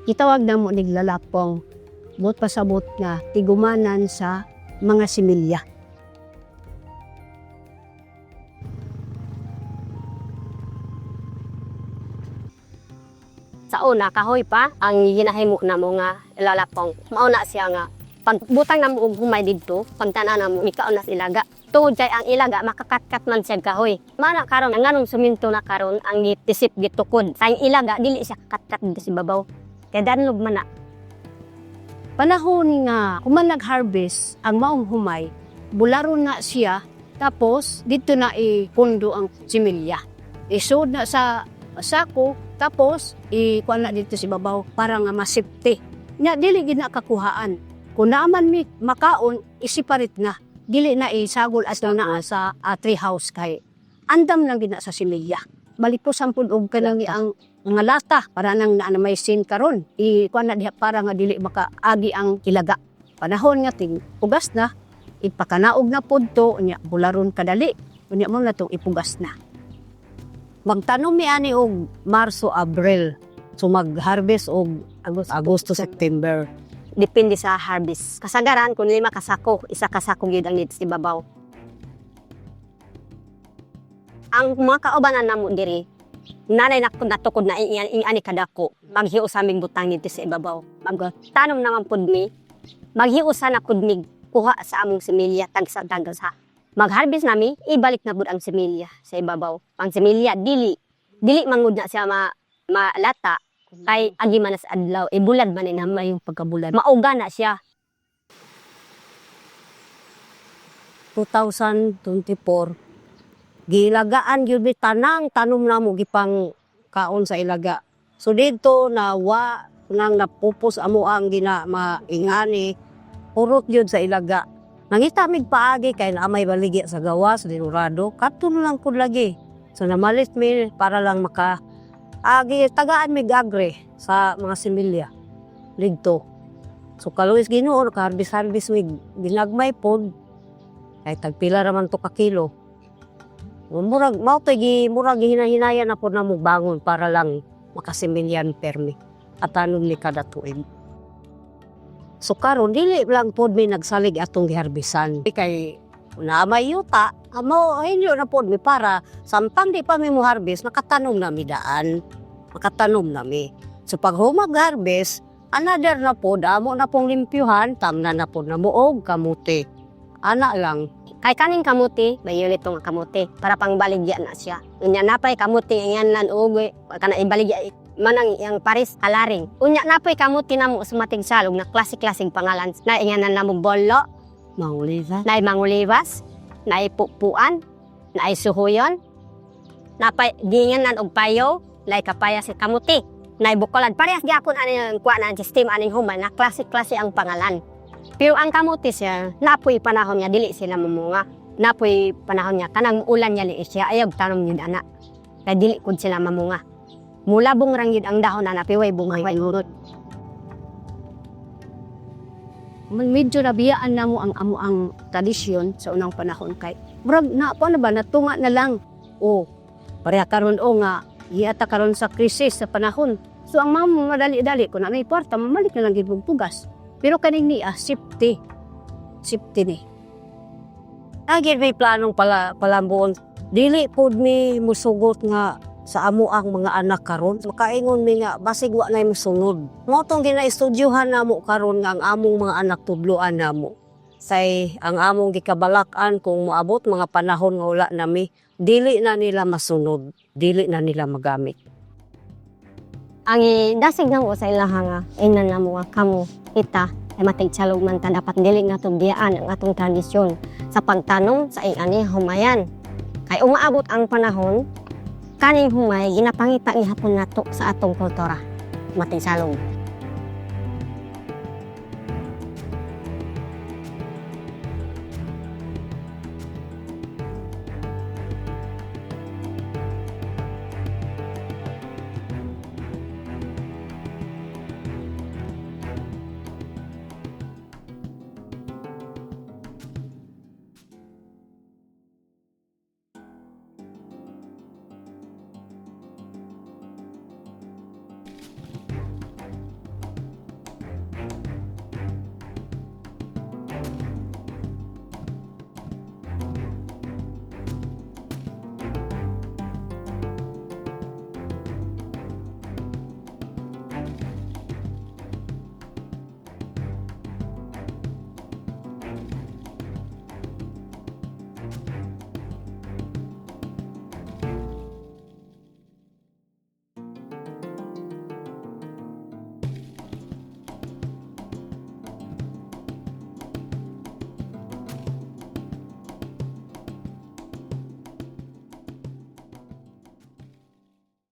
Gitawag na mo niglalapong bot pasabot nga tigumanan sa mga similya. Sa una, kahoy pa, ang ginahimok na mo nga ilalapong. Mauna siya nga, pag butang na mo humay dito, pagtana na mo, mikaon na sa ilaga. Tungod kay ang ilaga, makakatkat man siya kahoy. Mana karon ang anong suminto na karon ang gitisip gitukod. Sa ilaga, dili siya kakatkat dito sa babaw. Kaya danlog man na. Panahon nga kuman nag-harvest ang maong humay, bularon na siya, tapos dito na ipundo ang similya. Isud na sa sako, tapos ikuha na dito si babaw para nga masipte. Nya dili gid na kakuhaan. Kung naaman mi makaon, isiparit na. Dili na isagol as lang naa sa tree house kay andam lang gid na sa similya. Malipusan pud og kanang ang mga lata para nang may sin karon. Ikuha na diha para nga dili makaagi ang ilaga. Panahon nga ting ugas na, ipakanaog na pud to, nya bularon kadali. Unya mo na tong ipugas na. Magtanom mi ani og Marso, Abril. So mag-harvest og Agosto, September. Depende sa harvest. Kasagaran, kung 5 kasako, 1 kasako yun ang nits ibabaw. Ang mga kaubanan na mo diri, nanay natukod na ani kadako, maghiu sa aming butang nito sa ibabaw. Magtanom naman pud mi, maghiu sa nakudmig, kuha sa among similya, tagsa. Mag-harvest nami, ibalik na pud ang similya sa ibabaw. Ang similya, dili mangud na siya malata, kay agi man sa adlaw, bulad man na may pagkabulad. Mauga na siya. 2024, gilagaan gyud mi tanang tanom namo gipang kaon sa ilaga. So dito na nang napupos amo ang gina maingani, purot gyud sa ilaga. Nangita mig paagi kay naamay baligya sa gawas dinurado, katun lang pud lagi. So namalit mi para lang tagaan mig agre sa mga similya ligto. So kaluwis Ginoo ka-harvest mig ginagmay pod kay tagpila raman to ka kilo. Murag hinahinaya na pod namo bangon para lang makasimilyan permi at anon ni kada tuig. So karon dili lang pod mi nagsalig atong giharbisan kay naamay yuta amo hinyo na pod mi para samtang di pa mi mo harvest nakatanom na mi daan, makatanom na mi. So pag humag-harvest another na pod amo na pong limpyuhan, tamna na pod na muog kamuti. Ana lang. Kay kaning kamuti, bayulit nga kamuti para pang baligya na siya. Unya napay kamuti yan lan ugoy, kana ibaligya manang yang Paris kalaring. Unya napay kamuti namo sumating salog na klasik-klasik pangalan. Na inganan namo bolo, mangulivas, na pupuan, na suhuyon, napay ginganan og payo, lay kapaya si kamuti. Na bukolan parehas gyapon ani kuha na system aning human na klasik-klasik ang pangalan. Pero ang kamuti siya, napoy panahon niya, dili sila mamunga. Napoy panahon niya, kanang ulan niya liit siya, ayaw tanom yun anak. Kaya dili kud sila mamunga. Mula bungrang yun ang dahon na napiway bungay urot. Medyo nabiyaan na mo ang tradisyon sa unang panahon kay. Murag na pa na ba natunga na lang. O pareha karon nga iyata karon sa krisis sa panahon. So ang mga madali-dali kung na porta mamalik na lang gid pugas. Pero kaning niya, safety ni. Agad may planong palambuon. Dili pod mi musugot nga sa amo ang mga anak karon. Makaingon mi nga, basig wa na musunod. Motong gina-estudyohan namo karon nga ang among mga anak tudloan namo. Say, ang among gikabalakan kung moabot mga panahon nga wala nami, dili na nila masunod, dili na nila magamit. Ang dasig na mo sa ilaha nga, inan na mo kamo, kita, ay matigsalog man ta dapat dili nga tubdiyaan ang atong tradisyon sa pagtanong sa ingani humayan. Kay umaabot ang panahon, kaning humay ginapangita ihapon nato sa atong kultura. Matigsalog.